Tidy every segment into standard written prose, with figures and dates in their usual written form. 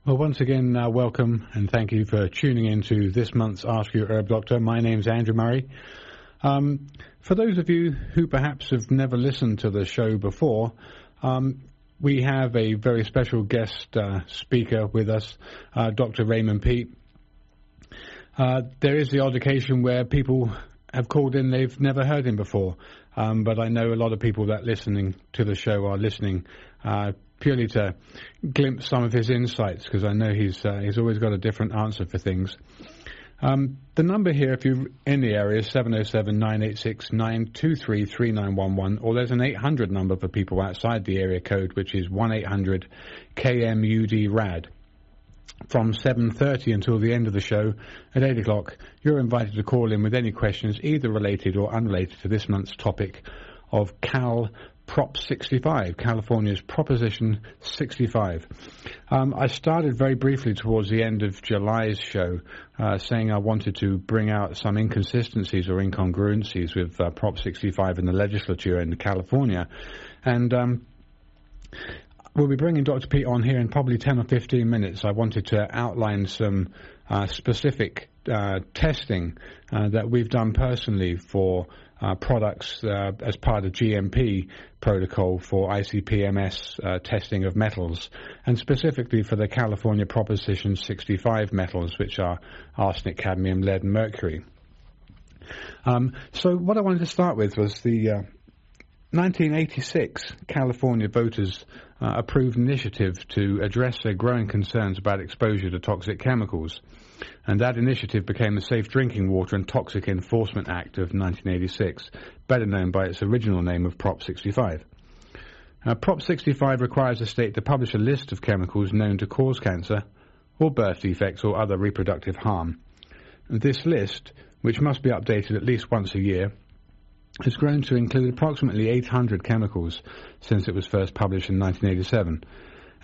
Well, once again, welcome and thank you for tuning in to this month's Ask Your Herb Doctor. My name's Andrew Murray. For those of you who perhaps have never listened to the show before, we have a very special guest speaker with us, Dr. Raymond Peat. There is the odd occasion where people have called in, they've never heard him before, but I know a lot of people that listening to the show are listening purely to glimpse some of his insights, because I know he's always got a different answer for things. The number here, if you're in the area, is 707-986-923-3911, or there's an 800 number for people outside the area code, which is 1-800-KMUD-RAD. From 7:30 until the end of the show at 8 o'clock, you're invited to call in with any questions, either related or unrelated to this month's topic of Prop 65, California's Proposition 65. I started very briefly towards the end of July's show saying I wanted to bring out some inconsistencies or incongruencies with Prop 65 in the legislature in California. And we'll be bringing Dr. Peat on here in probably 10 or 15 minutes. I wanted to outline some specific testing that we've done personally for products as part of GMP protocol for ICP-MS testing of metals, and specifically for the California Proposition 65 metals, which are arsenic, cadmium, lead, and mercury. So what I wanted to start with was the 1986 California voters approved initiative to address their growing concerns about exposure to toxic chemicals. And that initiative became the Safe Drinking Water and Toxic Enforcement Act of 1986, better known by its original name of Prop 65. Prop 65 requires a state to publish a list of chemicals known to cause cancer or birth defects or other reproductive harm. This list, which must be updated at least once a year, has grown to include approximately 800 chemicals since it was first published in 1987.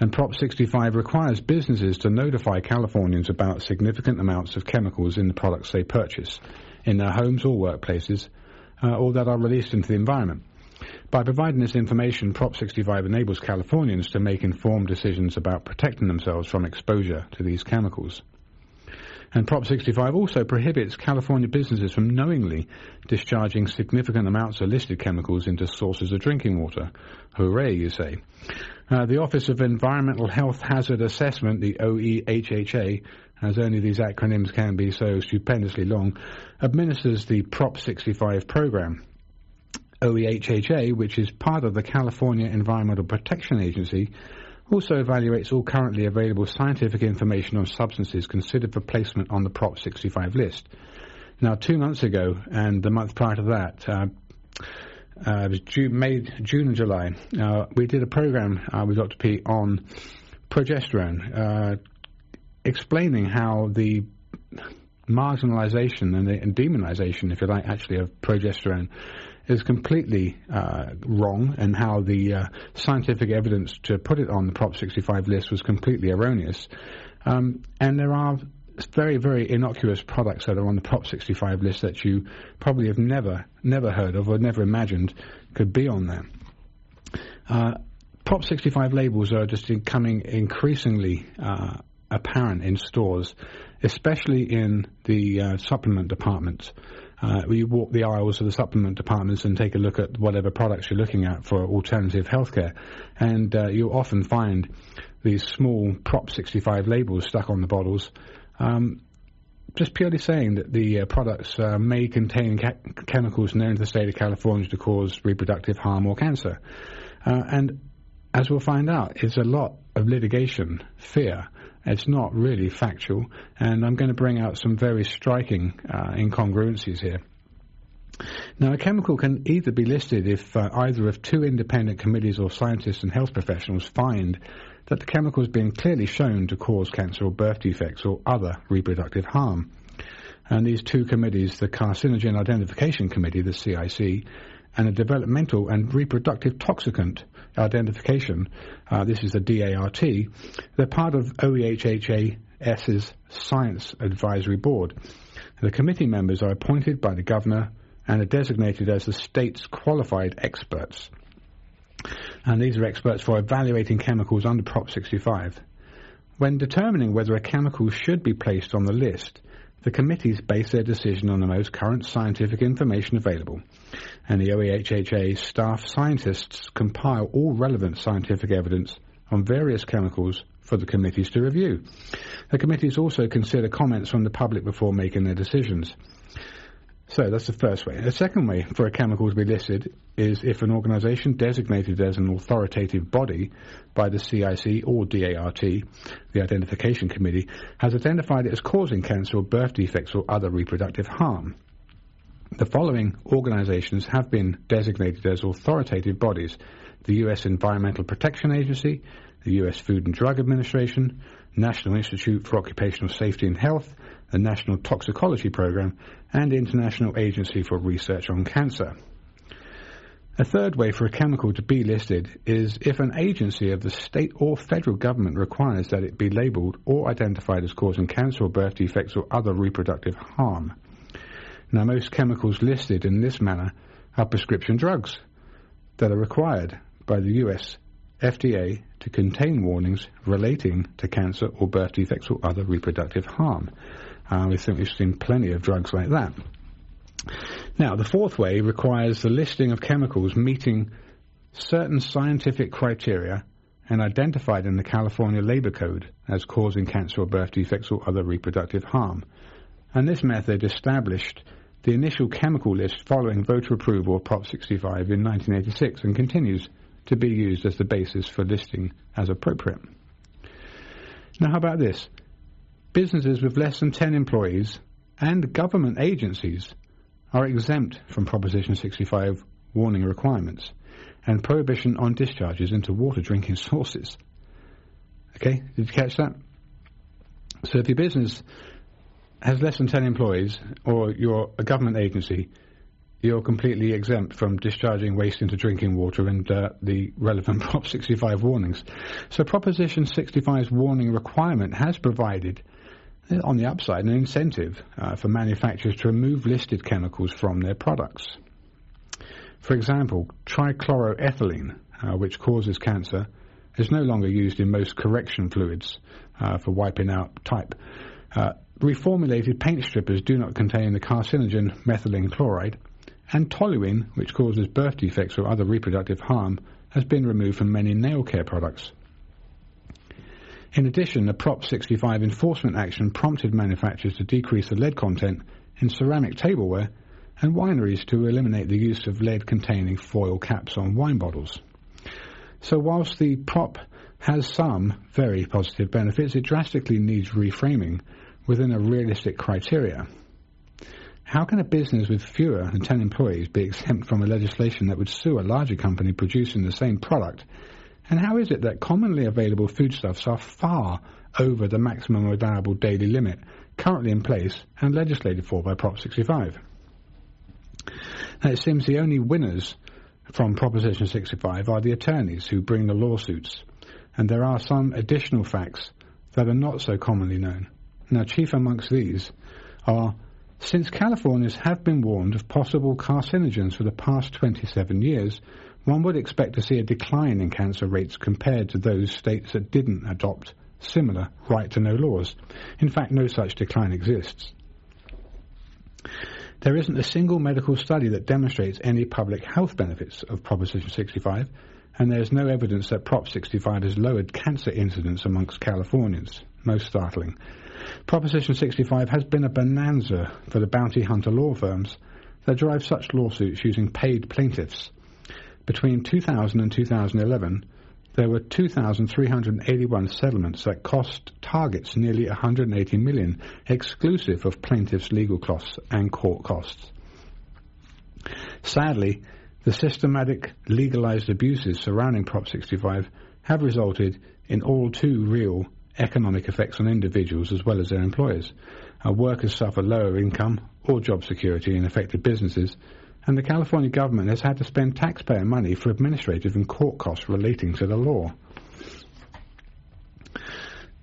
And Prop 65 requires businesses to notify Californians about significant amounts of chemicals in the products they purchase, in their homes or workplaces, or that are released into the environment. By providing this information, Prop 65 enables Californians to make informed decisions about protecting themselves from exposure to these chemicals. And Prop 65 also prohibits California businesses from knowingly discharging significant amounts of listed chemicals into sources of drinking water. Hooray, you say. The Office of Environmental Health Hazard Assessment, the OEHHA, as only these acronyms can be so stupendously long, administers the Prop 65 program. OEHHA, which is part of the California Environmental Protection Agency, also evaluates all currently available scientific information on substances considered for placement on the Prop 65 list. Now, 2 months ago, and the month prior to that, it was June and July, we did a program with Dr. Peat on progesterone, explaining how the marginalization and demonization, if you like, actually of progesterone is completely wrong, and how the scientific evidence to put it on the Prop 65 list was completely erroneous. And there are very, very innocuous products that are on the Prop 65 list that you probably have never heard of or never imagined could be on there. Prop 65 labels are just becoming increasingly apparent in stores, especially in the supplement departments. You walk the aisles of the supplement departments and take a look at whatever products you're looking at for alternative healthcare, and you'll often find these small Prop 65 labels stuck on the bottles, just purely saying that the products may contain chemicals known to the state of California to cause reproductive harm or cancer. And as we'll find out, it's a lot of litigation fear. It's not really factual, and I'm going to bring out some very striking incongruencies here. Now, a chemical can either be listed if either of two independent committees or scientists and health professionals find that the chemical has been clearly shown to cause cancer or birth defects or other reproductive harm. And these two committees, the Carcinogen Identification Committee, the CIC, and the Developmental and Reproductive Toxicant Identification, this is the DART, they're part of OEHHAS's Science Advisory Board. The committee members are appointed by the governor and are designated as the state's qualified experts. And these are experts for evaluating chemicals under Prop 65. When determining whether a chemical should be placed on the list, the committees base their decision on the most current scientific information available, and the OEHHA staff scientists compile all relevant scientific evidence on various chemicals for the committees to review. The committees also consider comments from the public before making their decisions. So that's the first way. The second way for a chemical to be listed is if an organisation designated as an authoritative body by the CIC or DART, the Identification Committee, has identified it as causing cancer or birth defects or other reproductive harm. The following organisations have been designated as authoritative bodies: the US Environmental Protection Agency, the US Food and Drug Administration, National Institute for Occupational Safety and Health, the National Toxicology Program, and the International Agency for Research on Cancer. A third way for a chemical to be listed is if an agency of the state or federal government requires that it be labelled or identified as causing cancer or birth defects or other reproductive harm. Now, most chemicals listed in this manner are prescription drugs that are required by the US FDA to contain warnings relating to cancer or birth defects or other reproductive harm. We think we've seen plenty of drugs like that. Now, the fourth way requires the listing of chemicals meeting certain scientific criteria and identified in the California Labor Code as causing cancer or birth defects or other reproductive harm. And this method established the initial chemical list following voter approval of Prop 65 in 1986 and continues to be used as the basis for listing as appropriate. Now, how about this? Businesses with less than 10 employees and government agencies are exempt from Proposition 65 warning requirements and prohibition on discharges into water drinking sources. Okay, did you catch that? So if your business has less than 10 employees or you're a government agency, you're completely exempt from discharging waste into drinking water and the relevant Prop 65 warnings. So Proposition 65's warning requirement has provided, on the upside, an incentive for manufacturers to remove listed chemicals from their products. For example, trichloroethylene, which causes cancer, is no longer used in most correction fluids for wiping out type. Reformulated paint strippers do not contain the carcinogen methylene chloride, and toluene, which causes birth defects or other reproductive harm, has been removed from many nail care products. In addition, a Prop 65 enforcement action prompted manufacturers to decrease the lead content in ceramic tableware and wineries to eliminate the use of lead-containing foil caps on wine bottles. So whilst the prop has some very positive benefits, it drastically needs reframing within a realistic criteria. How can a business with fewer than 10 employees be exempt from a legislation that would sue a larger company producing the same product? And how is it that commonly available foodstuffs are far over the maximum allowable daily limit currently in place and legislated for by Prop 65? Now, it seems the only winners from Proposition 65 are the attorneys who bring the lawsuits, and there are some additional facts that are not so commonly known. Now, chief amongst these are, since Californians have been warned of possible carcinogens for the past 27 years, one would expect to see a decline in cancer rates compared to those states that didn't adopt similar right-to-know laws. In fact, no such decline exists. There isn't a single medical study that demonstrates any public health benefits of Proposition 65, and there's no evidence that Prop 65 has lowered cancer incidence amongst Californians. Most startling. Proposition 65 has been a bonanza for the bounty hunter law firms that drive such lawsuits using paid plaintiffs. Between 2000 and 2011, there were 2,381 settlements that cost targets nearly $180 million, exclusive of plaintiffs' legal costs and court costs. Sadly, the systematic legalized abuses surrounding Prop 65 have resulted in all too real economic effects on individuals as well as their employers. Workers suffer lower income or job security in affected businesses, and the California government has had to spend taxpayer money for administrative and court costs relating to the law.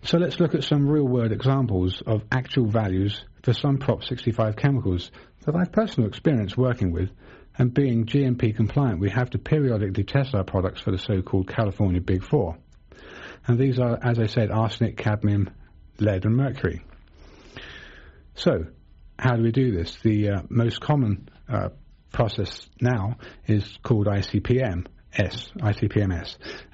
So let's look at some real-world examples of actual values for some Prop 65 chemicals that I've personal experience working with, and being GMP compliant, we have to periodically test our products for the so-called California Big Four. And these are, as I said, arsenic, cadmium, lead and mercury. So, how do we do this? The most common process now is called ICP-MS.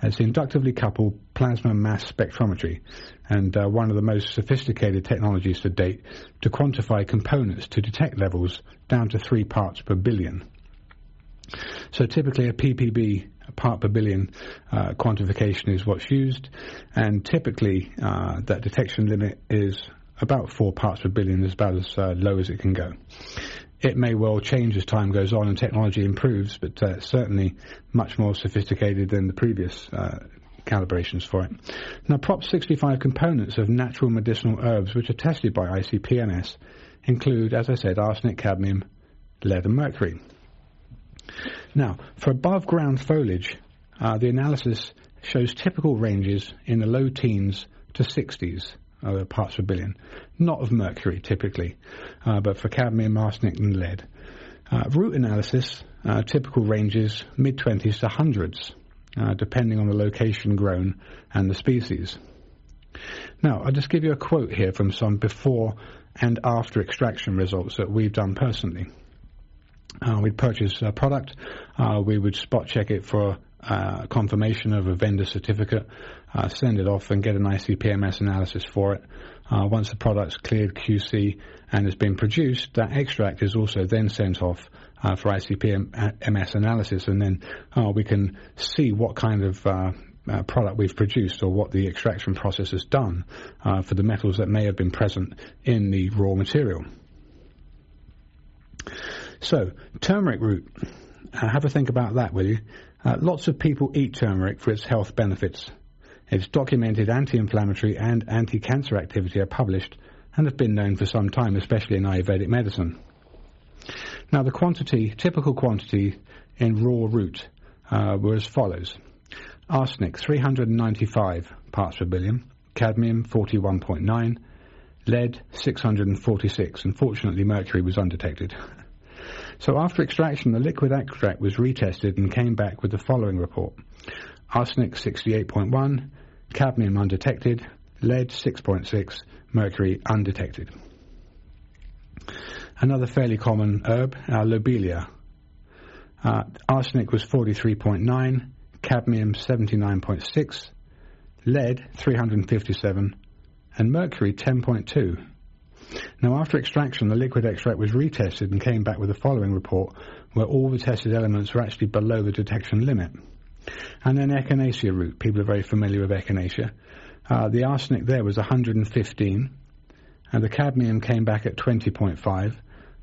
It's inductively coupled plasma mass spectrometry, and one of the most sophisticated technologies to date to quantify components to detect levels down to 3 parts per billion. So typically a ppb, a part per billion, quantification is what's used, and typically that detection limit is about 4 parts per billion, is about as low as it can go. It may well change as time goes on and technology improves, but certainly much more sophisticated than the previous calibrations for it. Now, Prop 65 components of natural medicinal herbs which are tested by ICP-MS include, as I said, arsenic, cadmium, lead and mercury. Now, for above ground foliage, the analysis shows typical ranges in the low teens to 60s parts per billion, not of mercury typically, but for cadmium, arsenic and lead. Root analysis, typical ranges mid-20s to hundreds, depending on the location grown and the species. Now, I'll just give you a quote here from some before and after extraction results that we've done personally. We'd purchase a product, we would spot check it for confirmation of a vendor certificate, send it off and get an ICP-MS analysis for it. Once the product's cleared QC and has been produced, that extract is also then sent off for ICP-MS analysis, and then we can see what kind of product we've produced or what the extraction process has done for the metals that may have been present in the raw material. So, turmeric root. Have a think about that, will you? Lots of people eat turmeric for its health benefits. Its documented anti-inflammatory and anti-cancer activity are published and have been known for some time, especially in Ayurvedic medicine. Now, the typical quantity in raw root were as follows. Arsenic, 395 parts per billion. Cadmium, 41.9. Lead, 646. Unfortunately, mercury was undetected. So after extraction, the liquid extract was retested and came back with the following report. Arsenic 68.1, cadmium undetected, lead 6.6, mercury undetected. Another fairly common herb, lobelia. Arsenic was 43.9, cadmium 79.6, lead 357, and mercury 10.2. Now, after extraction, the liquid extract was retested and came back with the following report, where all the tested elements were actually below the detection limit. And then echinacea root. People are very familiar with echinacea. The arsenic there was 115, and the cadmium came back at 20.5.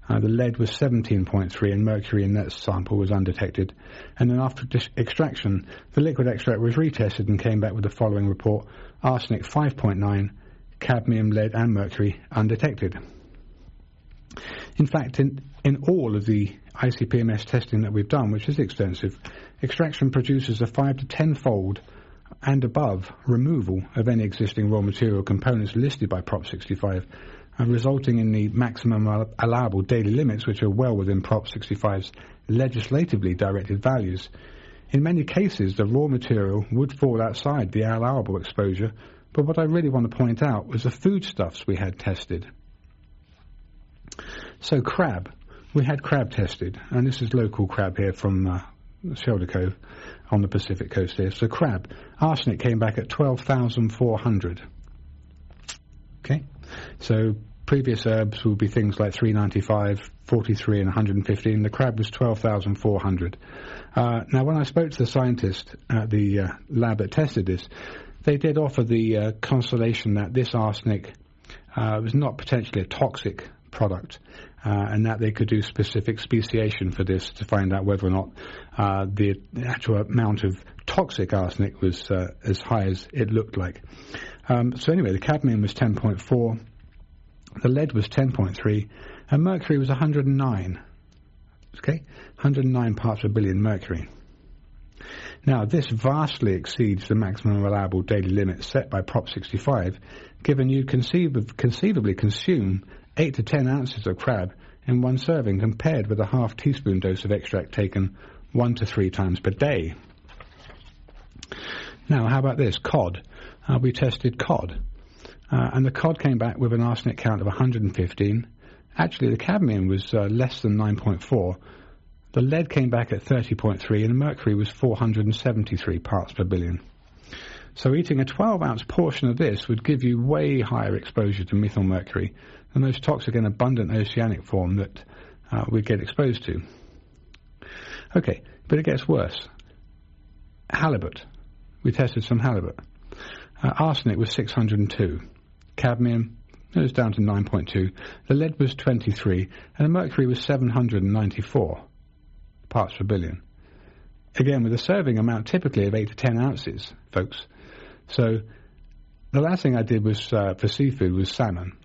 The lead was 17.3, and mercury in that sample was undetected. And then after extraction, the liquid extract was retested and came back with the following report: arsenic 5.9, cadmium, lead and mercury undetected. In fact, in all of the ICP-MS testing that we've done, which is extensive, extraction produces a 5 to 10-fold and above removal of any existing raw material components listed by Prop 65, resulting in the maximum allowable daily limits, which are well within Prop 65's legislatively directed values. In many cases, the raw material would fall outside the allowable exposure, but what I really want to point out was the foodstuffs we had tested. So crab. We had crab tested, and this is local crab here from Shelter Cove on the Pacific coast here. So crab. Arsenic came back at 12,400. Okay? So previous herbs would be things like 395, 43 and 115. The crab was 12,400. Now, when I spoke to the scientist at the lab that tested this, they did offer the consolation that this arsenic was not potentially a toxic product, and that they could do specific speciation for this to find out whether or not the actual amount of toxic arsenic was as high as it looked like. So anyway, the cadmium was 10.4, the lead was 10.3, and mercury was 109. Okay, 109 parts per billion mercury. Now, this vastly exceeds the maximum allowable daily limit set by Prop 65, given you'd conceivably consume 8 to 10 ounces of crab in one serving, compared with a half teaspoon dose of extract taken 1 to 3 times per day. Now, how about this? Cod. we tested cod. And the cod came back with an arsenic count of 115. Actually, the cadmium was less than 9.4. The lead came back at 30.3, and the mercury was 473 parts per billion. So eating a 12-ounce portion of this would give you way higher exposure to methylmercury, the most toxic and abundant oceanic form that we get exposed to. Okay, but it gets worse. Halibut. We tested some halibut. Arsenic was 602. Cadmium, it was down to 9.2. The lead was 23, and the mercury was 794 parts per billion. Again, with a serving amount typically of 8 to 10 ounces, folks. So the last thing I did was for seafood was salmon.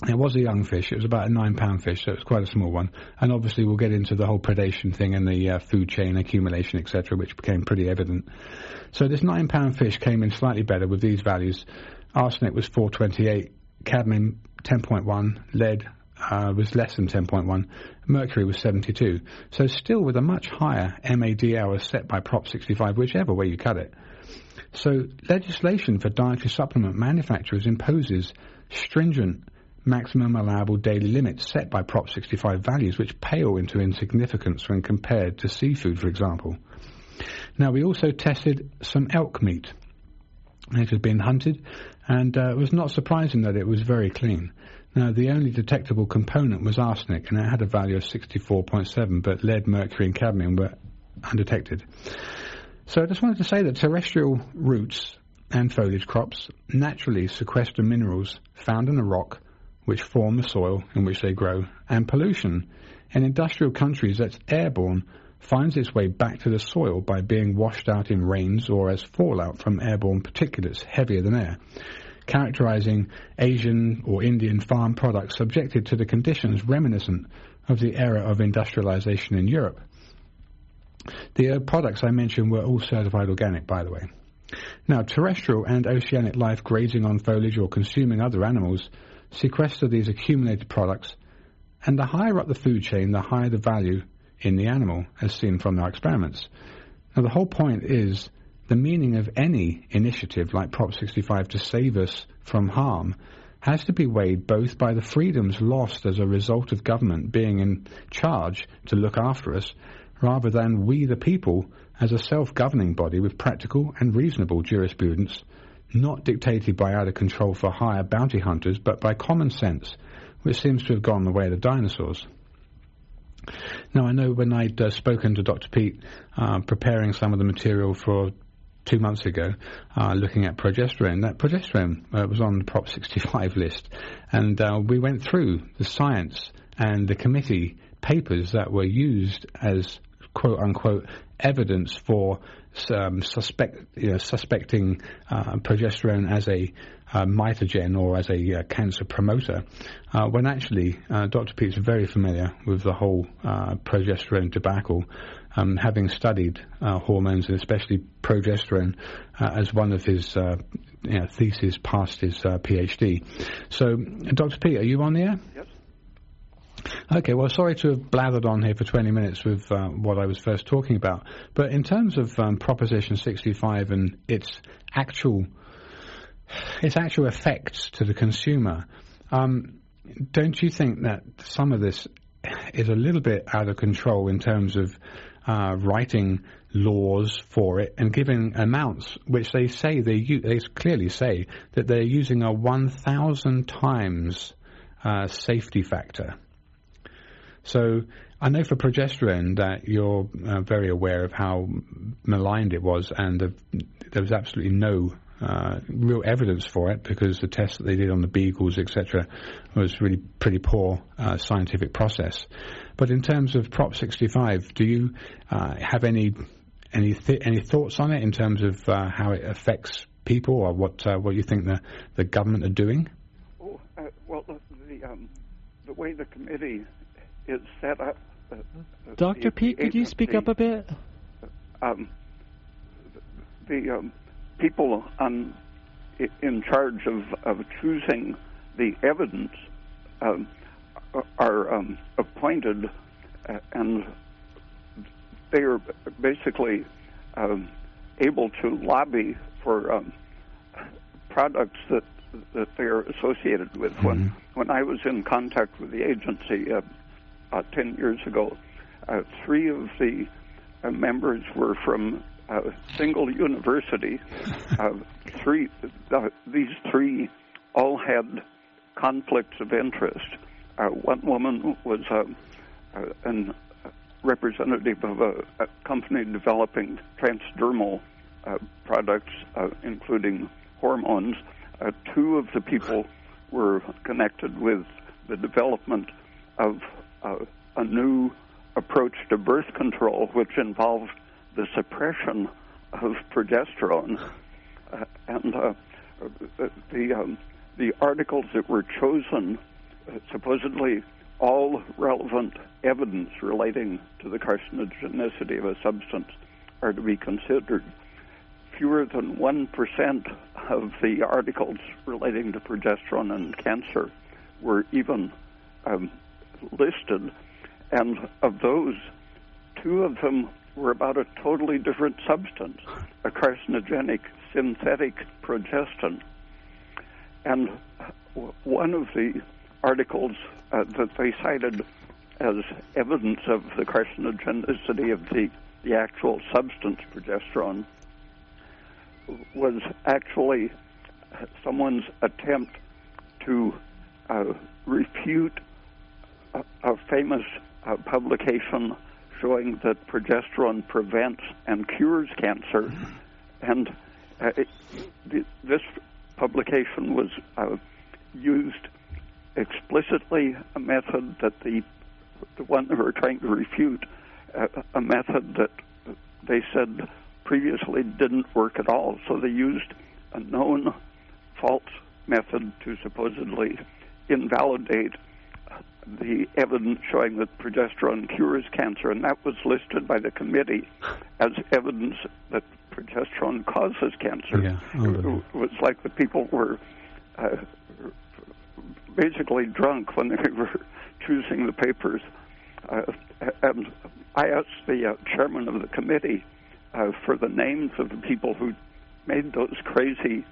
It was a young fish. It was about a 9-pound fish, so it was quite a small one. And obviously we'll get into the whole predation thing and the food chain accumulation, etc., which became pretty evident. So this 9-pound fish came in slightly better with these values. Arsenic was 428, cadmium 10.1, lead was less than 10.1, mercury was 72. So still with a much higher MAD hour set by Prop 65, whichever way you cut it. So legislation for dietary supplement manufacturers imposes stringent maximum allowable daily limits set by Prop 65 values, which pale into insignificance when compared to seafood, for example. Now, we also tested some elk meat. It had been hunted, and it was not surprising that it was very clean. Now, the only detectable component was arsenic, and it had a value of 64.7, but lead, mercury, and cadmium were undetected. So I just wanted to say that terrestrial roots and foliage crops naturally sequester minerals found in a rock, which form the soil in which they grow, and pollution in industrial countries that's airborne finds its way back to the soil by being washed out in rains or as fallout from airborne particulates heavier than air, characterizing Asian or Indian farm products subjected to the conditions reminiscent of the era of industrialization in Europe. The products I mentioned were all certified organic, by the way. Now, terrestrial and oceanic life grazing on foliage or consuming other animals sequester these accumulated products, and the higher up the food chain, the higher the value in the animal, as seen from our experiments. Now, the whole point is the meaning of any initiative like Prop 65 to save us from harm has to be weighed both by the freedoms lost as a result of government being in charge to look after us, rather than we the people as a self-governing body with practical and reasonable jurisprudence, not dictated by out of control for hire bounty hunters, but by common sense, which seems to have gone the way of the dinosaurs. Now, I know when I'd spoken to Dr. Peat, preparing some of the material for 2 months ago, looking at progesterone, that progesterone was on the Prop 65 list, and we went through the science and the committee papers that were used as quote-unquote evidence for suspecting progesterone as a mitogen or as a cancer promoter, when actually Dr. Peat's very familiar with the whole progesterone debacle, having studied hormones and especially progesterone as one of his theses past his PhD. So, Dr. Peat, are you on the air? Yes. Okay, well, sorry to have blathered on here for 20 minutes with what I was first talking about, but in terms of Proposition 65 and its actual effects to the consumer, don't you think that some of this is a little bit out of control in terms of writing laws for it and giving amounts which they say they clearly say that they're using a 1,000 times safety factor? So I know for progesterone that you're very aware of how maligned it was, and there was absolutely no real evidence for it because the tests that they did on the beagles, etc., was really pretty poor scientific process. But in terms of Prop 65, do you have any thoughts on it in terms of how it affects people, or what you think the government are doing? Well, the way the committee is set up. Dr. Peat, could you speak up a bit? The people in charge of choosing the evidence are appointed, and they are basically able to lobby for products that they're associated with. When I was in contact with the agency 10 years ago, 3 of the members were from a single university. These 3 all had conflicts of interest. One woman was a representative of a company developing transdermal products, including hormones. 2 of the people were connected with the development of a new approach to birth control, which involved the suppression of progesterone. And the articles that were chosen, supposedly all relevant evidence relating to the carcinogenicity of a substance are to be considered. Fewer than 1% of the articles relating to progesterone and cancer were even listed, and of those, 2 of them were about a totally different substance, a carcinogenic synthetic progestin. And one of the articles that they cited as evidence of the carcinogenicity of the actual substance progesterone was actually someone's attempt to refute a famous publication showing that progesterone prevents and cures cancer. And this publication was used explicitly a method that the one who were trying to refute, a method that they said previously didn't work at all. So they used a known false method to supposedly invalidate the evidence showing that progesterone cures cancer, and that was listed by the committee as evidence that progesterone causes cancer. Yeah. It was like the people were basically drunk when they were choosing the papers. And I asked the chairman of the committee for the names of the people who made those crazy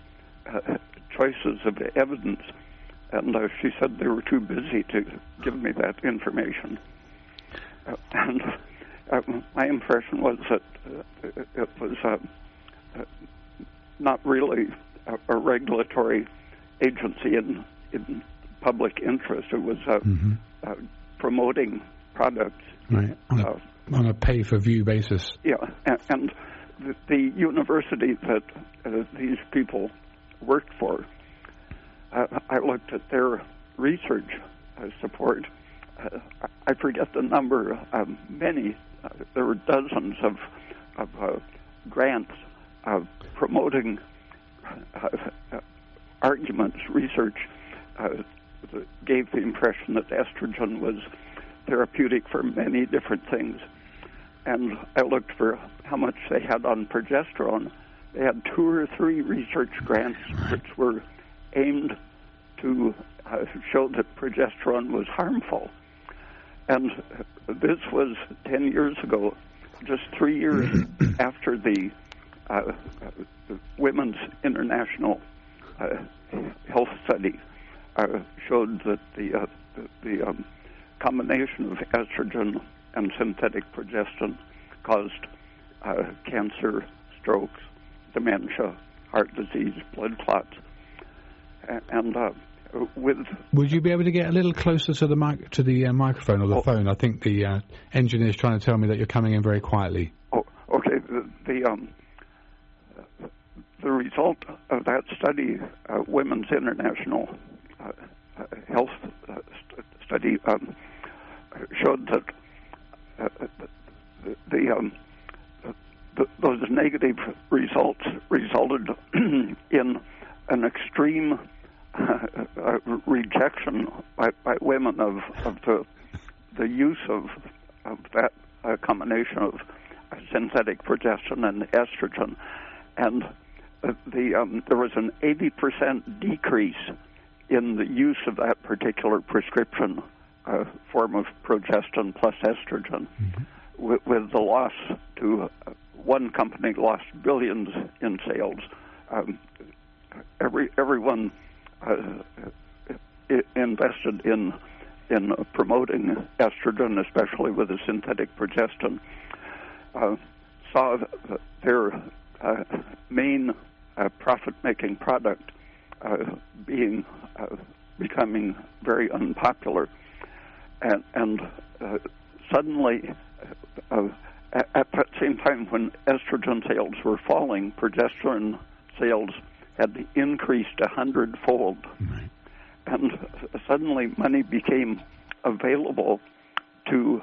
choices of evidence, and she said they were too busy to give me that information. And my impression was that it was not really a regulatory agency in public interest. It was promoting products. Right. On a pay-for-view basis. Yeah, and the university that these people worked for, I looked at their research support. I forget the number, many. There were dozens of grants promoting arguments, research that gave the impression that estrogen was therapeutic for many different things. And I looked for how much they had on progesterone. They had 2 or 3 research grants which were aimed to show that progesterone was harmful. And this was 10 years ago, just 3 years after the Women's International Health Study showed that the combination of estrogen and synthetic progestin caused cancer, strokes, dementia, heart disease, blood clots. And would you be able to get a little closer to the microphone or the phone? I think the engineer is trying to tell me that you're coming in very quietly. Oh, okay. The result of that study, Women's International Health Study, showed that those negative results resulted in an extreme rejection by women of the use of that combination of synthetic progestin and estrogen, and there was an 80% decrease in the use of that particular prescription form of progestin plus estrogen, with the loss to one company lost billions in sales. everyone invested in promoting estrogen, especially with a synthetic progestin, saw their main profit-making product becoming very unpopular, and suddenly, at that same time when estrogen sales were falling, progesterone sales had increased 100-fold. Right. And suddenly money became available to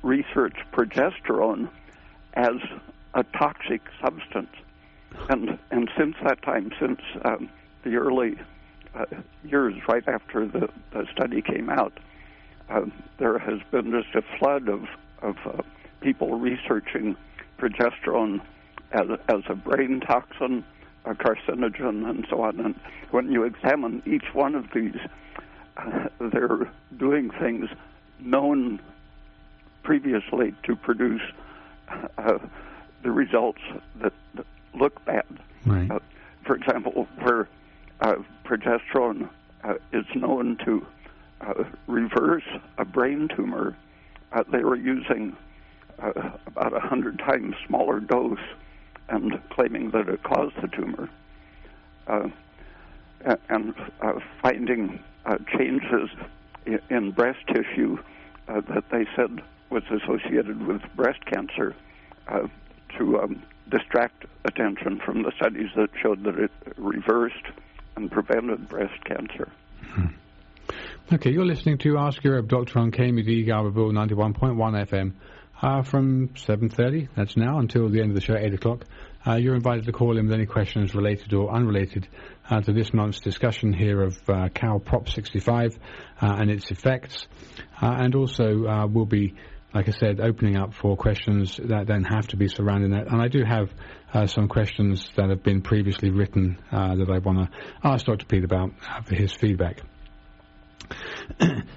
research progesterone as a toxic substance. And since that time, since the early years right after the study came out, there has been just a flood of people researching progesterone as a brain toxin, a carcinogen, and so on. And when you examine each one of these, they're doing things known previously to produce the results that look bad. Right. For example, where progesterone is known to reverse a brain tumor, they were using about 100 times smaller dose and claiming that it caused the tumor, and finding changes in breast tissue that they said was associated with breast cancer to distract attention from the studies that showed that it reversed and prevented breast cancer. Okay, you're listening to Ask Europe, Dr. on KMUD Garberville 91.1 FM. From 7:30, that's now, until the end of the show at 8 o'clock. You're invited to call in with any questions related or unrelated to this month's discussion here of Cal Prop 65 and its effects. And also we'll be, like I said, opening up for questions that then have to be surrounding that. And I do have some questions that have been previously written that I want to ask Dr. Peat about for his feedback.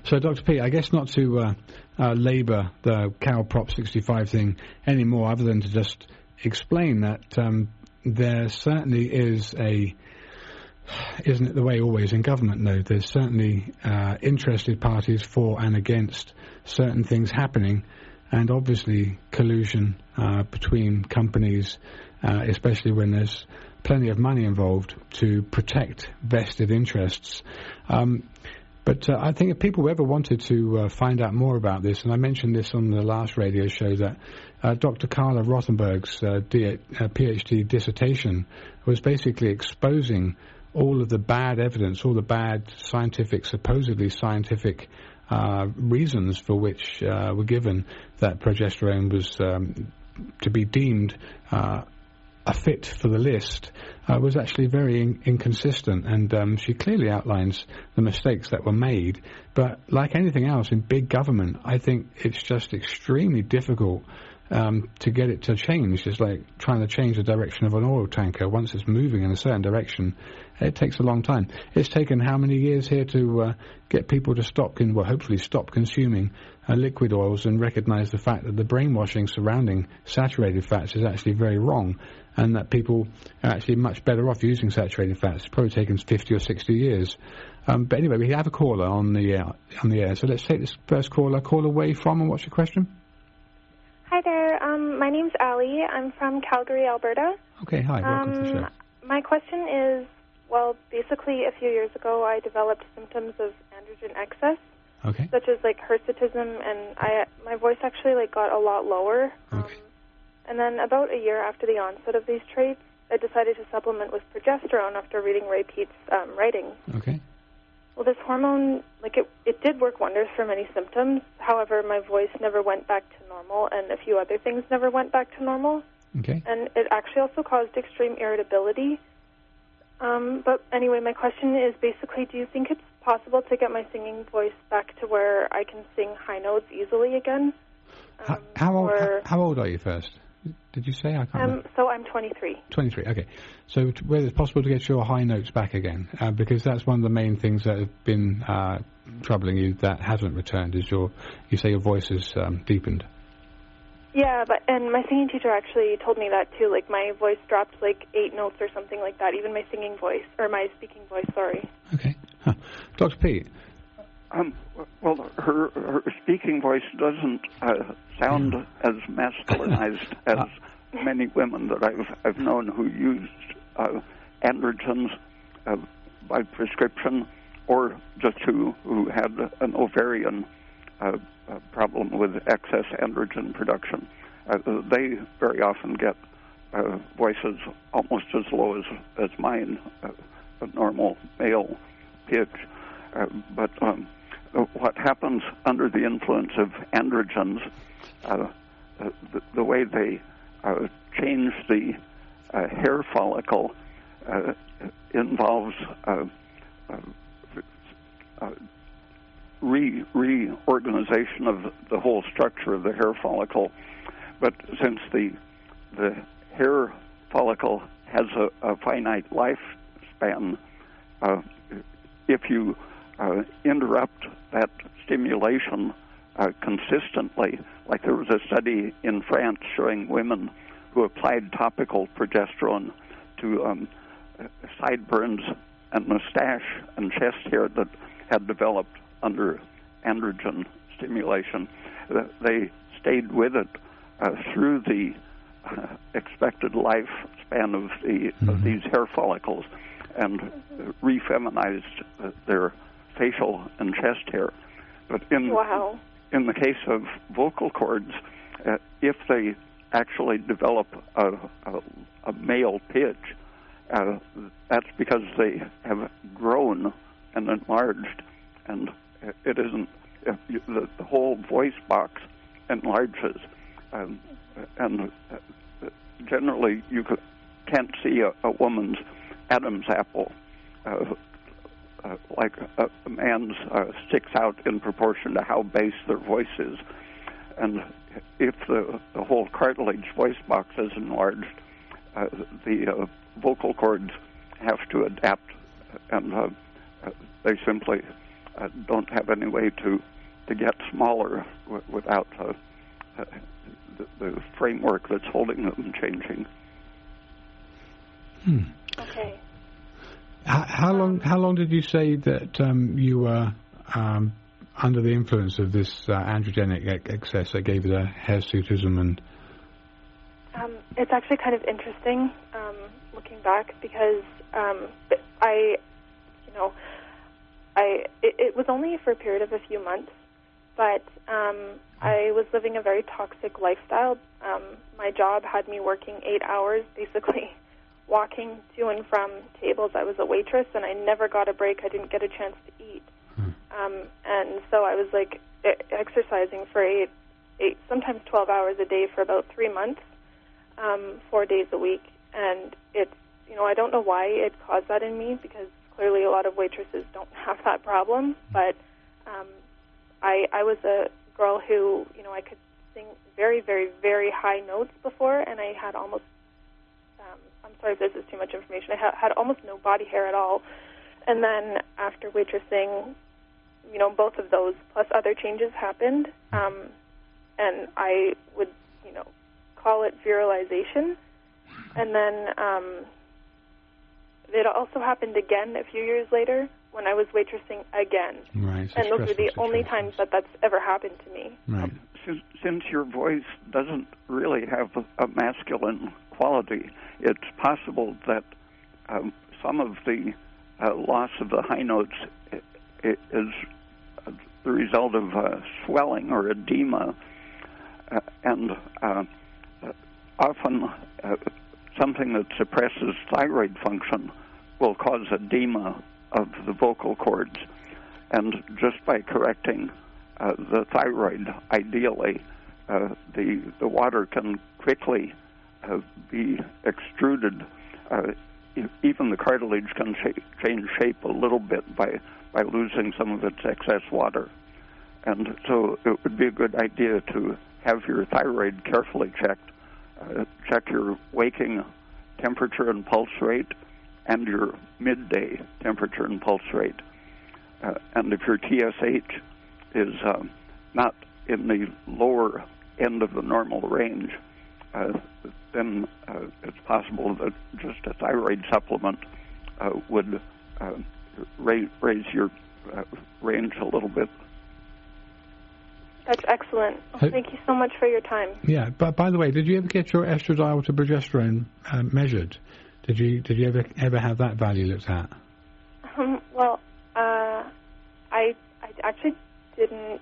So, Dr. Peat, I guess not to labour the Cal Prop 65 thing anymore, other than to just explain that there certainly is isn't it the way always in government, though? There's certainly interested parties for and against certain things happening, and obviously collusion between companies, especially when there's plenty of money involved to protect vested interests. But I think if people ever wanted to find out more about this, and I mentioned this on the last radio show, that Dr. Carla Rothenberg's PhD dissertation was basically exposing all of the bad evidence, all the bad supposedly scientific reasons for which were given that progesterone was to be deemed a fit for the list, was actually very inconsistent, and she clearly outlines the mistakes that were made. But like anything else in big government, I think it's just extremely difficult to get it to change. It's like trying to change the direction of an oil tanker. Once it's moving in a certain direction, it takes a long time. It's taken how many years here to get people to hopefully stop consuming liquid oils and recognize the fact that the brainwashing surrounding saturated fats is actually very wrong, and that people are actually much better off using saturated fats. It's probably taken 50 or 60 years. But anyway, we have a caller on the air. So let's take this first caller. Caller, where are you from, and what's your question? Hi there. My name's Allie. I'm from Calgary, Alberta. Okay, hi. Welcome to the show. My question is, well, basically a few years ago I developed symptoms of androgen excess, such as like hirsutism, and my voice actually got a lot lower. Okay. And then about a year after the onset of these traits, I decided to supplement with progesterone after reading Ray Peat's writing. Okay. Well, this hormone, it did work wonders for many symptoms. However, my voice never went back to normal, and a few other things never went back to normal. Okay. And it actually also caused extreme irritability. But anyway, my question is basically, do you think it's possible to get my singing voice back to where I can sing high notes easily again? How old are you first? Did you say? I can't remember. So I'm 23. 23, okay. So whether it's possible to get your high notes back again, because that's one of the main things that have been troubling you that hasn't returned, is you say your voice has deepened. Yeah, and my singing teacher actually told me that too. Like my voice dropped like 8 notes or something like that. Even my singing voice or my speaking voice. Sorry. Okay, Dr. Peat. Well, her speaking voice doesn't sound as masculinized as many women that I've known who used androgens by prescription, or just who had an ovarian problem with excess androgen production. They very often get voices almost as low as mine, a normal male pitch. But what happens under the influence of androgens, the way they change the hair follicle involves reorganization of the whole structure of the hair follicle. But since the hair follicle has a finite lifespan, if you interrupt that stimulation consistently, like there was a study in France showing women who applied topical progesterone to sideburns and mustache and chest hair that had developed under androgen stimulation, they stayed with it through the expected lifespan of these hair follicles and refeminized their facial and chest hair. But in the case of vocal cords, if they actually develop a male pitch, that's because they have grown and enlarged, and it isn't the whole voice box enlarges, and generally you can't see a woman's Adam's apple like a man's sticks out in proportion to how bass their voice is, and if the whole cartilage voice box is enlarged, the vocal cords have to adapt, and they simply don't have any way to get smaller without the framework that's holding them changing. Okay. How long did you say that you were under the influence of this androgenic excess that gave you the hirsutism? And it's actually kind of interesting looking back, because it was only for a period of a few months, but I was living a very toxic lifestyle. My job had me working 8 hours, basically walking to and from tables. I was a waitress, and I never got a break. I didn't get a chance to eat. And so I was like exercising for 8, sometimes 12 hours a day for about 3 months, 4 days a week. And it's, I don't know why it caused that in me, because clearly a lot of waitresses don't have that problem. But I was a girl who, I could sing very, very, very high notes before, and I had almost, I'm sorry if this is too much information, I had almost no body hair at all. And then after waitressing, both of those plus other changes happened, and I would, call it virilization. And then it also happened again a few years later when I was waitressing again. Right, and those were the only times that's ever happened to me. Right. Since your voice doesn't really have a masculine quality, it's possible that some of the loss of the high notes is the result of swelling or edema, and often something that suppresses thyroid function will cause edema of the vocal cords, and just by correcting the thyroid, ideally, the water can quickly be extruded. Even the cartilage can change shape a little bit by losing some of its excess water. And so it would be a good idea to have your thyroid carefully checked. Check your waking temperature and pulse rate and your midday temperature and pulse rate. And if your TSH is not in the lower end of the normal range, then it's possible that just a thyroid supplement would raise your range a little bit. That's excellent. Well, thank you so much for your time. Yeah, but by the way, did you ever get your estradiol to progesterone measured? Did you ever have that value looked at? Well, I actually didn't.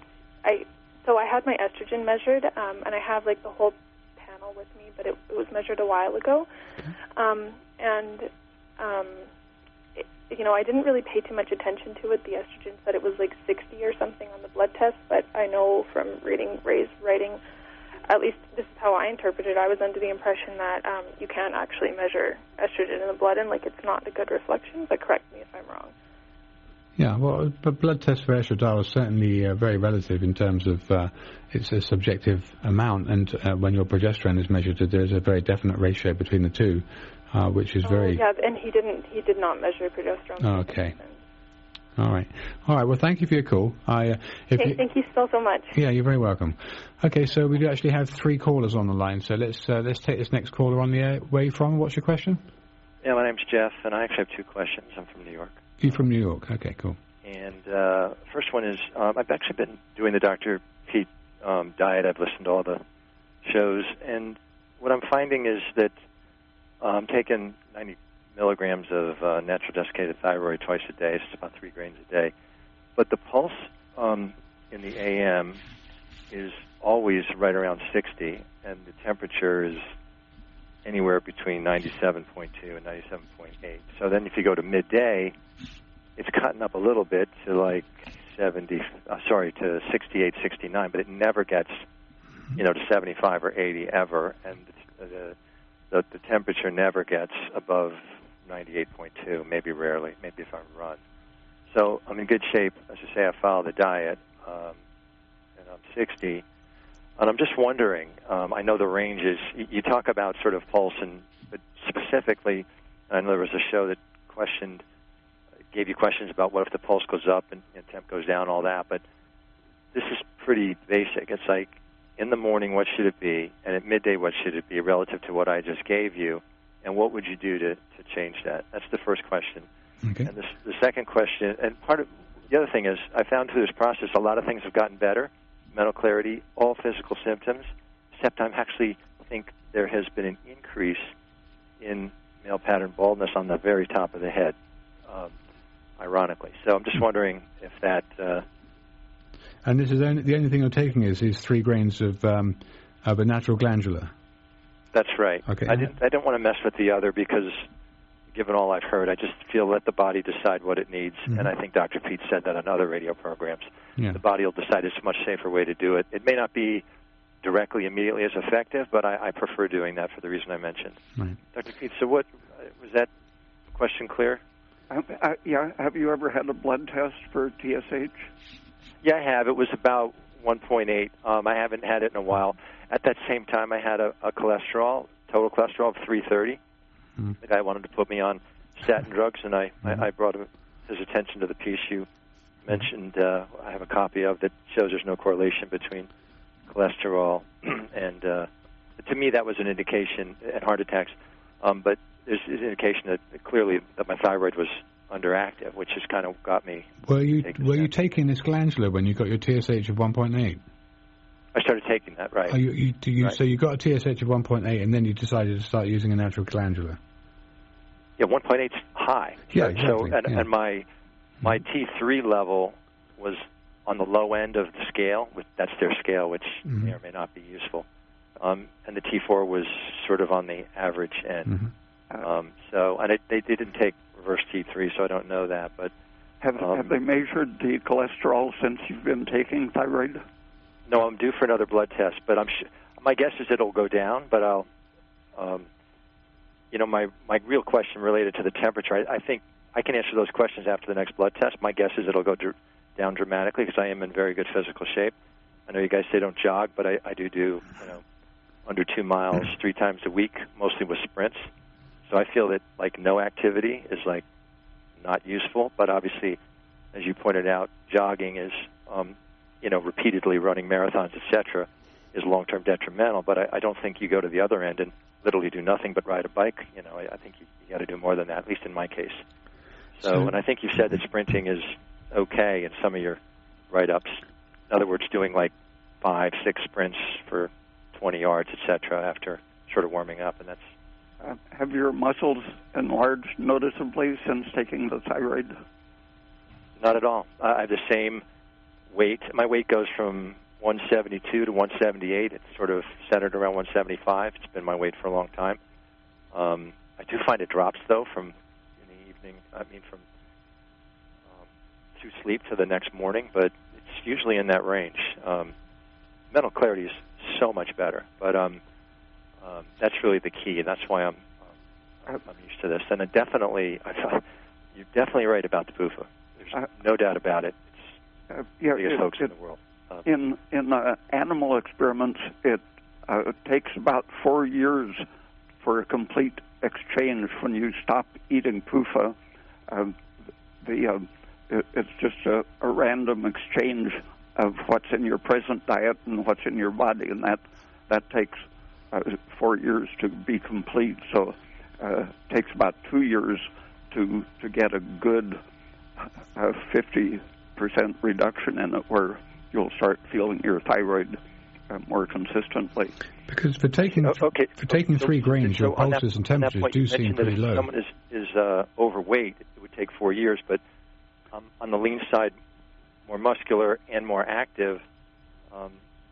So I had my estrogen measured, and I have like the whole panel with me, but it was measured a while ago, I didn't really pay too much attention to it. The estrogen said it was like 60 or something on the blood test, but I know from reading Ray's writing, at least this is how I interpreted it, I was under the impression that you can't actually measure estrogen in the blood, and like it's not a good reflection, but correct me if I'm wrong. Yeah, well, but blood test for estradiol is certainly very relative in terms of it's a subjective amount, and when your progesterone is measured, there's a very definite ratio between the two, which is very... Yeah, and he did not measure progesterone. Oh, okay. All right. Well, thank you for your call. Thank you so much. Yeah, you're very welcome. Okay, so we do actually have 3 callers on the line, so let's take this next caller on the air. Where are you from? What's your question? Yeah, my name's Jeff, and I actually have 2 questions. I'm from New York. You're from New York. Okay, cool. And first one is, I've actually been doing the Dr. Peat diet. I've listened to all the shows, and what I'm finding is that I'm taking 90 milligrams of natural desiccated thyroid twice a day. It's about 3 grains a day. But the pulse in the AM is always right around 60, and the temperature is anywhere between 97.2 and 97.8. So then if you go to midday, it's cutting up a little bit to like 68, 69, but it never gets, to 75 or 80 ever, and the temperature never gets above 98.2, maybe rarely, maybe if I run. So I'm in good shape. As I say, I follow the diet, and I'm 60. And I'm just wondering, I know the ranges, you talk about sort of pulse, but specifically, I know there was a show that gave you questions about what if the pulse goes up and temp goes down, all that, but this is pretty basic. It's like, in the morning, what should it be, and at midday, what should it be relative to what I just gave you, and what would you do to change that? That's the first question. Okay. And the second question, and the other thing is, I found through this process a lot of things have gotten better, mental clarity, all physical symptoms, except I actually think there has been an increase in male pattern baldness on the very top of the head, ironically. So I'm just wondering if that... And this is the only thing you're taking is 3 grains of a natural glandular. That's right. Okay. I didn't want to mess with the other because, given all I've heard, I just feel let the body decide what it needs. Mm-hmm. And I think Dr. Peat said that on other radio programs. Yeah. The body will decide it's a much safer way to do it. It may not be directly, immediately as effective, but I prefer doing that for the reason I mentioned. Right. Dr. Peat, so what was that question clear? Yeah. Have you ever had a blood test for TSH? Yeah, I have. It was about 1.8. I haven't had it in a while. At that same time, I had a total cholesterol of 330. Mm-hmm. The guy wanted to put me on statin drugs, and I brought his attention to the piece you mentioned. I have a copy of that shows there's no correlation between cholesterol and, to me, that was an indication, and heart attacks, but there's an indication that clearly that my thyroid was underactive, which has kind of got me. Were you taking this glandular when you got your TSH of 1.8? I started taking that, right. Right. So you got a TSH of 1.8, and then you decided to start using a natural glandular. Yeah, 1.8's high. Yeah, right? exactly. So, and my T3 level was on the low end of the scale. That's their scale, which may or may not be useful. And the T4 was sort of on the average end. And they didn't take reverse T3, so I don't know that. But have they measured the cholesterol since you've been taking thyroid? No, I'm due for another blood test, but my guess is it'll go down. But I'll, my real question related to the temperature, I think I can answer those questions after the next blood test. My guess is it'll go down dramatically because I am in very good physical shape. I know you guys say don't jog, but I do under 2 miles 3 times a week, mostly with sprints. So I feel that like no activity is like not useful, but obviously, as you pointed out, jogging is repeatedly running marathons, etc., is long-term detrimental. But I don't think you go to the other end and literally do nothing but ride a bike. You know, I think you got to do more than that, at least in my case. So, and I think you said that sprinting is okay in some of your write-ups. In other words, doing like 5, 6 sprints for 20 yards, etc., after sort of warming up, and that's. Have your muscles enlarged noticeably since taking the thyroid? Not at all. I have the same weight. My weight goes from 172 to 178. It's sort of centered around 175. It's been my weight for a long time. I do find it drops, though, from in the evening. I mean, from to sleep to the next morning, but it's usually in that range. Mental clarity is so much better, but that's really the key, and that's why I'm used to this. And you're definitely right about the PUFA. There's no doubt about it. It's the biggest hoax in the world. In animal experiments, it takes about 4 years for a complete exchange. When you stop eating PUFA, it's just a random exchange of what's in your present diet and what's in your body, and that takes 4 years to be complete. So it takes about 2 years to get a good 50% reduction in it, where you'll start feeling your thyroid more consistently. Because for taking 3 grains, your pulses and temperatures do seem pretty low. If someone is overweight, it would take 4 years, but on the lean side, more muscular and more active,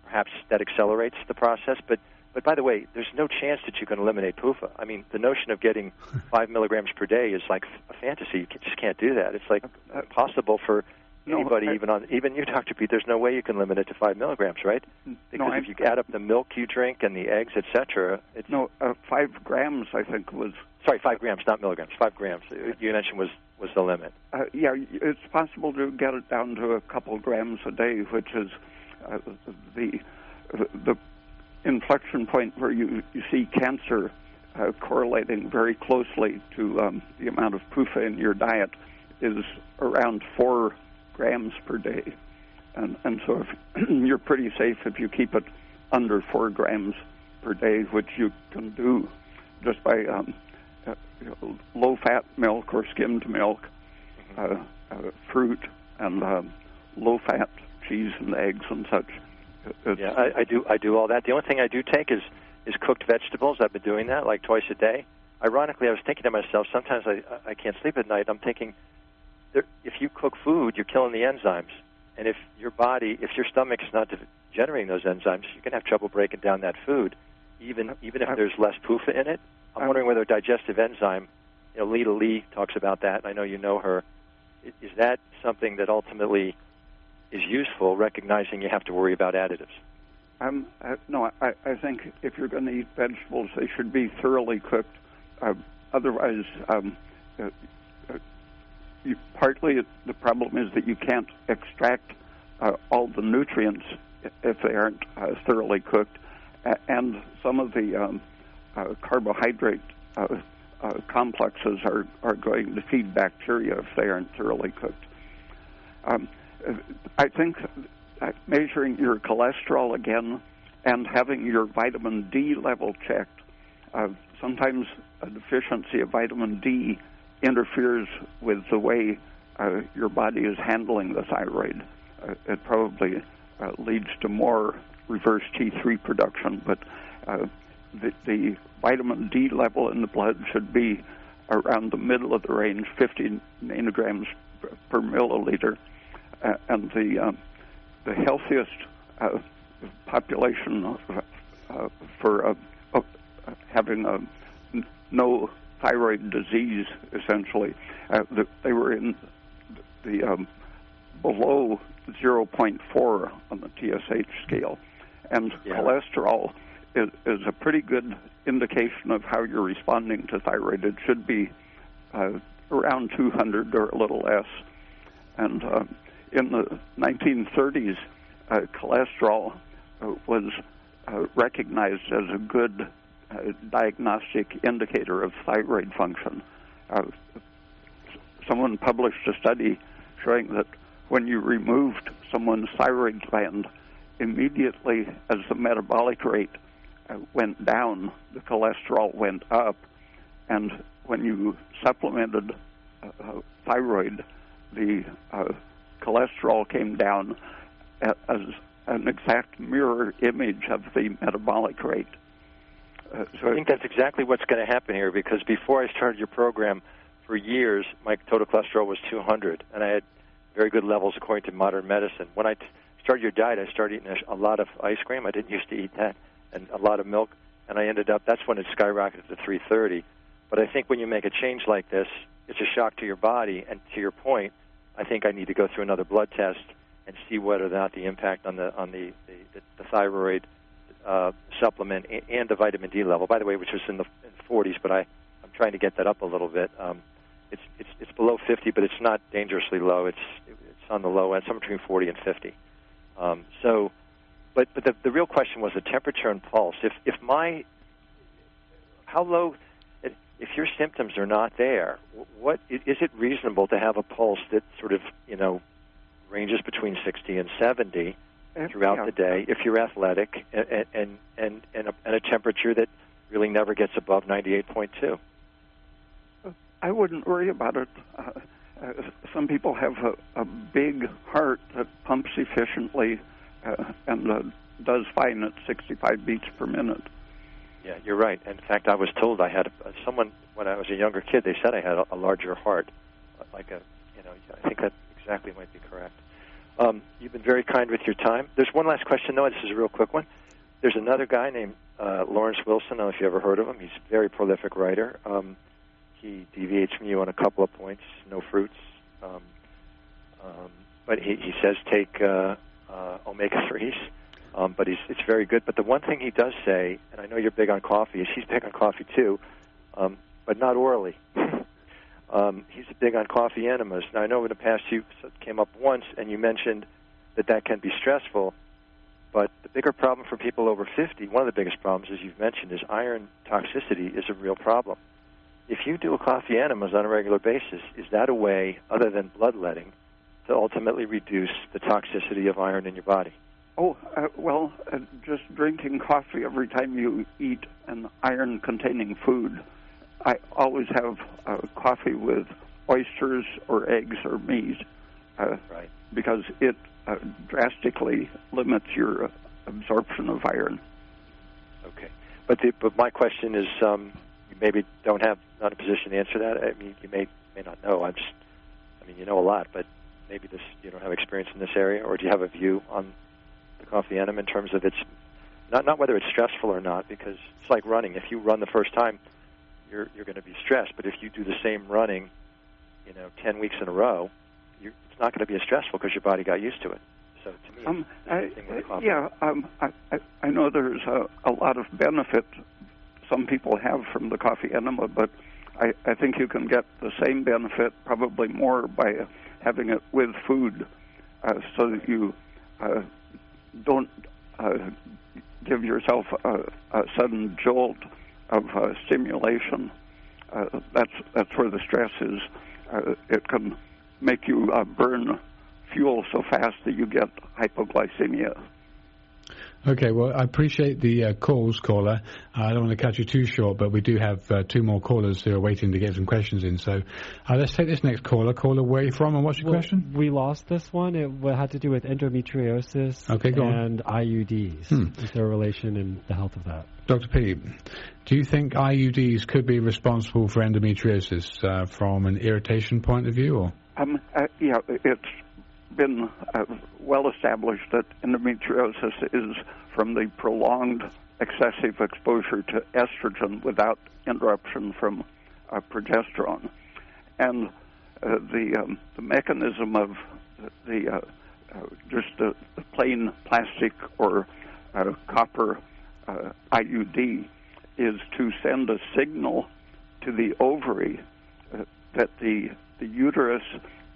perhaps that accelerates the process. But by the way, there's no chance that you can eliminate PUFA. I mean, the notion of getting 5 milligrams per day is like a fantasy. You just can't do that. It's like impossible for anybody, even you, Dr. Peat. There's no way you can limit it to 5 milligrams, right? Because if you add up the milk you drink and the eggs, etc., it's 5 grams. I think was 5 grams, not milligrams. 5 grams. You mentioned was the limit. Yeah, it's possible to get it down to a couple grams a day, which is the inflection point where you see cancer correlating very closely to the amount of PUFA in your diet is around 4 grams per day. And so you're pretty safe if you keep it under 4 grams per day, which you can do just by low-fat milk or skimmed milk, fruit, and low-fat cheese and eggs and such. I do all that. The only thing I do take is cooked vegetables. I've been doing that like twice a day. Ironically, I was thinking to myself, sometimes I can't sleep at night. I'm thinking, if you cook food, you're killing the enzymes. And if your stomach is not generating those enzymes, you're going to have trouble breaking down that food, even if there's less PUFA in it. I'm wondering whether a digestive enzyme, Lita Lee talks about that, and I know you know her. Is that something that ultimately is useful, recognizing you have to worry about additives? No, I think if you're going to eat vegetables, they should be thoroughly cooked. Otherwise, partly the problem is that you can't extract all the nutrients if they aren't thoroughly cooked, and some of the carbohydrate complexes are going to feed bacteria if they aren't thoroughly cooked. I think measuring your cholesterol again and having your vitamin D level checked. Sometimes a deficiency of vitamin D interferes with the way your body is handling the thyroid. It probably leads to more reverse T3 production, but the vitamin D level in the blood should be around the middle of the range, 50 nanograms per milliliter. And the healthiest population for having no thyroid disease, essentially, they were in the below 0.4 on the TSH scale. And cholesterol is a pretty good indication of how you're responding to thyroid. It should be around 200 or a little less. And in the 1930s, cholesterol was recognized as a good diagnostic indicator of thyroid function. Someone published a study showing that when you removed someone's thyroid gland, immediately as the metabolic rate went down, the cholesterol went up, and when you supplemented thyroid, the cholesterol came down as an exact mirror image of the metabolic rate. So I think that's exactly what's going to happen here, because before I started your program, for years, my total cholesterol was 200, and I had very good levels according to modern medicine. When I started your diet, I started eating a lot of ice cream. I didn't used to eat that, and a lot of milk, and I ended up, that's when it skyrocketed to 330. But I think when you make a change like this, it's a shock to your body, and to your point, I think I need to go through another blood test and see whether or not the impact on the thyroid supplement and the vitamin D level, by the way, which was in the 40s, but I'm trying to get that up a little bit. It's below 50, but it's not dangerously low. It's on the low end, somewhere between 40 and 50. But the real question was the temperature and pulse. How low? If your symptoms are not there, what is it reasonable to have a pulse that sort of ranges between 60 and 70 throughout the day if you're athletic, and a temperature that really never gets above 98.2? I wouldn't worry about it. Some people have a big heart that pumps efficiently and does fine at 65 beats per minute. Yeah, you're right. In fact, I was told I had someone when I was a younger kid. They said I had a larger heart, I think that exactly might be correct. You've been very kind with your time. There's one last question, though. This is a real quick one. There's another guy named Lawrence Wilson. I don't know if you ever heard of him. He's a very prolific writer. He deviates from you on a couple of points. No fruits. But he says take omega-3s. But it's very good. But the one thing he does say, and I know you're big on coffee, is he's big on coffee too, but not orally. He's big on coffee enemas. Now, I know in the past you came up once and you mentioned that can be stressful, but the bigger problem for people over 50, one of the biggest problems, as you've mentioned, is iron toxicity is a real problem. If you do a coffee enemas on a regular basis, is that a way, other than bloodletting, to ultimately reduce the toxicity of iron in your body? Just drinking coffee every time you eat an iron-containing food. I always have coffee with oysters or eggs or meat, right, because it drastically limits your absorption of iron. Okay, but my question is, you maybe not a position to answer that. I mean, you may not know. You know a lot, but maybe you don't have experience in this area, or do you have a view on the coffee enema in terms of its not whether it's stressful or not, because it's like running. If you run the first time, you're going to be stressed, but if you do the same running, 10 weeks in a row, it's not going to be as stressful because your body got used to it. So to me, I know there's a lot of benefit some people have from the coffee enema, but I think you can get the same benefit, probably more, by having it with food, so that you don't give yourself a sudden jolt of stimulation. That's where the stress is. It can make you burn fuel so fast that you get hypoglycemia. Okay, well, I appreciate the calls, caller. I don't want to cut you too short, but we do have two more callers who are waiting to get some questions in. So let's take this next caller. Caller, where are you from and what's your question? We lost this one. It had to do with endometriosis and IUDs. Is there a relation in the health of that? Dr. Peat, do you think IUDs could be responsible for endometriosis from an irritation point of view? Or? It's been well established that endometriosis is from the prolonged excessive exposure to estrogen without interruption from progesterone, and the mechanism of the plain plastic or copper IUD is to send a signal to the ovary that the uterus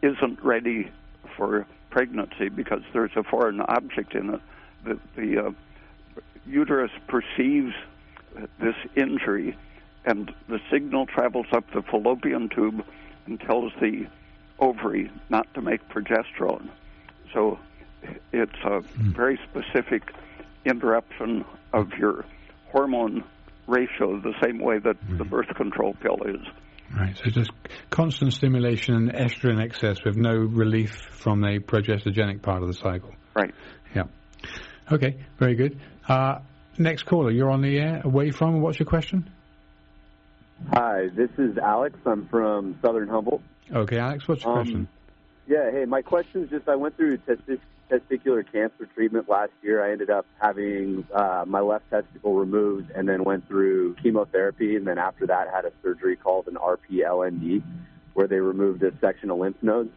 isn't ready for pregnancy because there's a foreign object in it. The uterus perceives this injury, and the signal travels up the fallopian tube and tells the ovary not to make progesterone. So it's a very specific interruption of your hormone ratio, the same way that the birth control pill is. Right, so just constant stimulation and estrogen excess with no relief from the progesterogenic part of the cycle. Right. Yeah. Okay, very good. Next caller, you're on the air. Away from, what's your question? Hi, this is Alex. I'm from Southern Humboldt. Okay, Alex, what's your question? Yeah, hey, my question is just I went through testicular cancer treatment last year. I ended up having my left testicle removed and then went through chemotherapy, and then after that had a surgery called an RPLND where they removed a section of lymph nodes.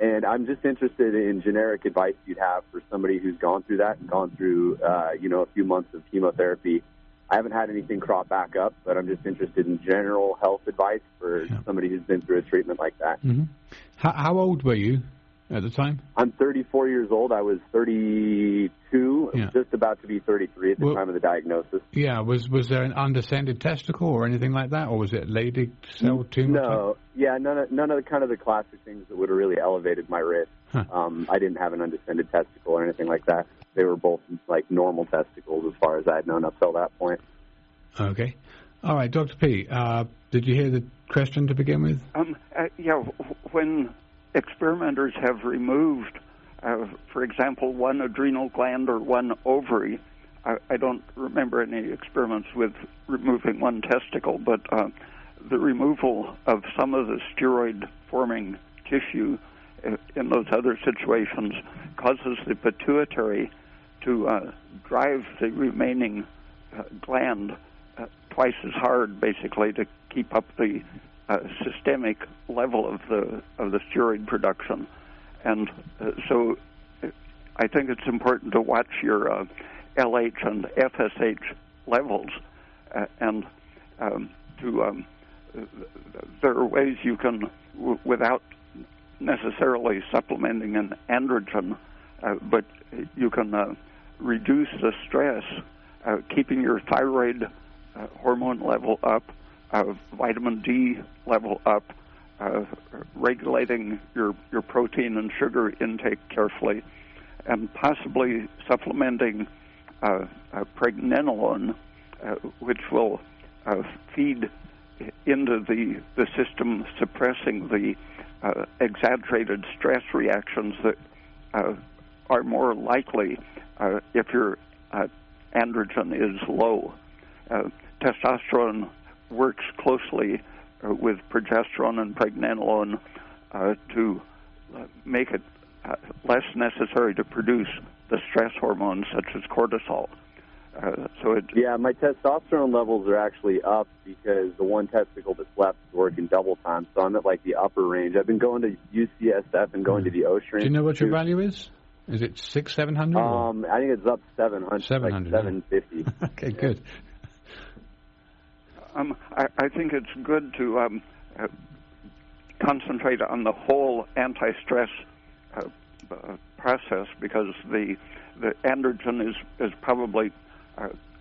And I'm just interested in generic advice you'd have for somebody who's gone through that and gone through, a few months of chemotherapy. I haven't had anything crop back up, but I'm just interested in general health advice for somebody who's been through a treatment like that. Mm-hmm. How old were you at the time? I'm 34 years old. I was 32, just about to be 33 at the time of the diagnosis. Yeah, was there an undescended testicle or anything like that, or was it Leydig cell tumor? No, none of the kind of the classic things that would have really elevated my risk. Huh. I didn't have an undescended testicle or anything like that. They were both like normal testicles as far as I had known up till that point. Okay. All right, Dr. P, did you hear the question to begin with? When experimenters have removed, for example, one adrenal gland or one ovary, I don't remember any experiments with removing one testicle, but the removal of some of the steroid-forming tissue in those other situations causes the pituitary to drive the remaining gland twice as hard, basically, to keep up the systemic level of the steroid production. And so I think it's important to watch your LH and FSH levels, and there are ways you can, without necessarily supplementing an androgen, but you can reduce the stress, keeping your thyroid hormone level up, vitamin D level up, regulating your protein and sugar intake carefully, and possibly supplementing pregnenolone, which will feed into the system, suppressing the exaggerated stress reactions that are more likely if your androgen is low. Testosterone works closely with progesterone and pregnenolone to make it less necessary to produce the stress hormones such as cortisol. My testosterone levels are actually up because the one testicle that's left is working double time, so I'm at like the upper range. I've been going to UCSF and going to the OSHRIN. Do you know what your value is? Is it 600-700? I think it's up 700. 700, like 750. Okay, good. I think it's good to concentrate on the whole anti-stress process, because the androgen is probably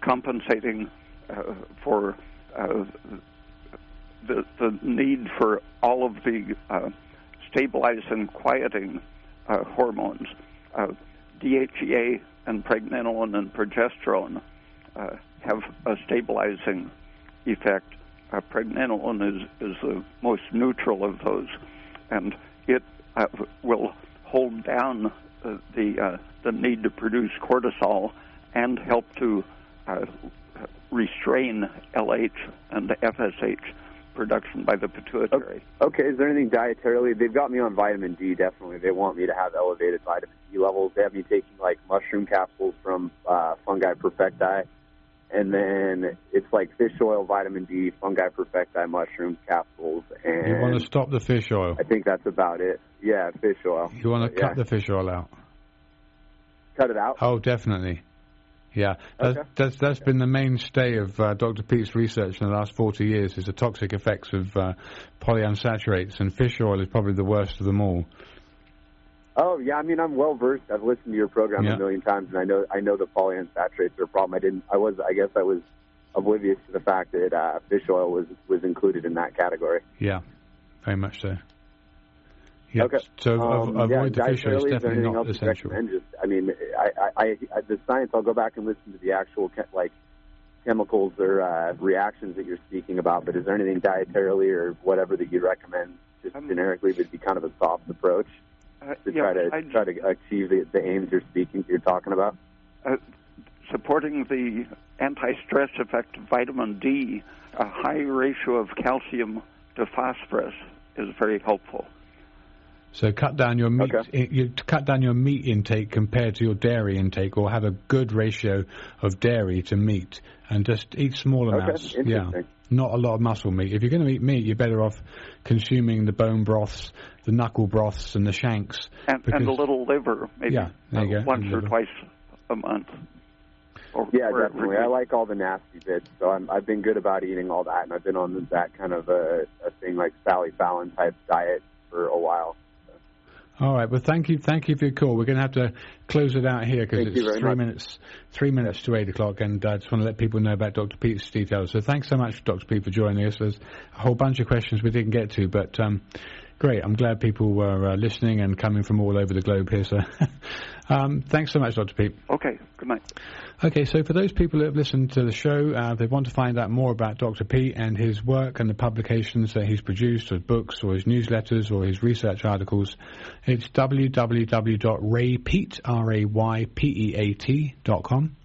compensating for the need for all of the stabilizing, quieting hormones. DHEA and pregnenolone and progesterone have a stabilizing effect. Pregnenolone is the most neutral of those, and it will hold down the need to produce cortisol and help to restrain LH and FSH production by the pituitary. Okay, is there anything dietarily? They've got me on vitamin D, definitely. They want me to have elevated vitamin D levels. They have me taking, like, mushroom capsules from Fungi Perfecti, and then it's like fish oil, vitamin D, Fungi Perfecti, mushroom capsules. And you want to stop the fish oil? I think that's about it. Yeah, fish oil. You want to cut the fish oil out? Cut it out? Oh, definitely. Yeah, that's been the mainstay of Dr. Peat's research in the last 40 years, is the toxic effects of polyunsaturates, and fish oil is probably the worst of them all. Oh, yeah, I mean, I'm well-versed. I've listened to your program a million times, and I know the polyunsaturates are a problem. I guess I was oblivious to the fact that fish oil was included in that category. Yeah, very much so. Yep. Okay. So avoid the fish oil is definitely not essential. The science, I'll go back and listen to the actual chemicals or reactions that you're speaking about, but is there anything dietarily or whatever that you'd recommend just generically would be kind of a soft approach to try to achieve the aims you're talking about? Supporting the anti-stress effect of vitamin D, a high ratio of calcium to phosphorus is very helpful. So cut down your meat. Okay. You cut down your meat intake compared to your dairy intake, or have a good ratio of dairy to meat, and just eat small amounts. Yeah, not a lot of muscle meat. If you're going to eat meat, you're better off consuming the bone broths, the knuckle broths, and the shanks, and the little liver. Maybe once or twice a month. Yeah, definitely. I like all the nasty bits, so I've been good about eating all that, and I've been on that kind of a thing like Sally Fallon type diet for a while. All right. Well, thank you for your call. We're going to have to close it out here because it's 3 minutes to 8 o'clock, and I just want to let people know about Dr. Peat's details. So thanks so much, Dr. Peat, for joining us. There's a whole bunch of questions we didn't get to, but great. I'm glad people were listening and coming from all over the globe here. So thanks so much, Dr. Peat. Okay. Good night. Okay, so for those people who have listened to the show, they want to find out more about Dr. Peat and his work and the publications that he's produced, or books, or his newsletters, or his research articles, it's www.raypeat.com.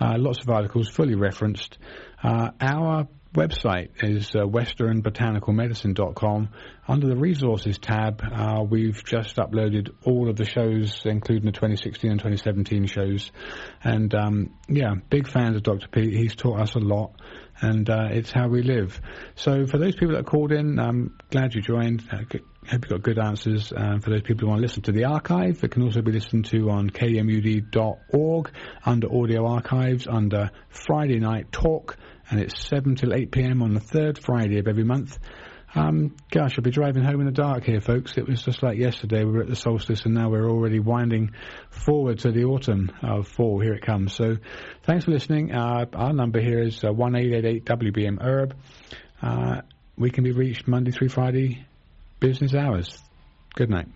Lots of articles, fully referenced. Our website is westernbotanicalmedicine.com. Under the resources tab, we've just uploaded all of the shows, including the 2016 and 2017 shows. And big fans of Dr. Peat. He's taught us a lot, and it's how we live. So for those people that called in, I'm glad you joined. Hope you got good answers. For those people who want to listen to the archive, it can also be listened to on kmud.org under audio archives under Friday Night Talk, and it's 7 till 8 p.m. on the third Friday of every month. I'll be driving home in the dark here, folks. It was just like yesterday. We were at the solstice, and now we're already winding forward to the autumn of fall. Here it comes. So thanks for listening. Our number here is 1-888-WBM-HERB. We can be reached Monday through Friday, business hours. Good night.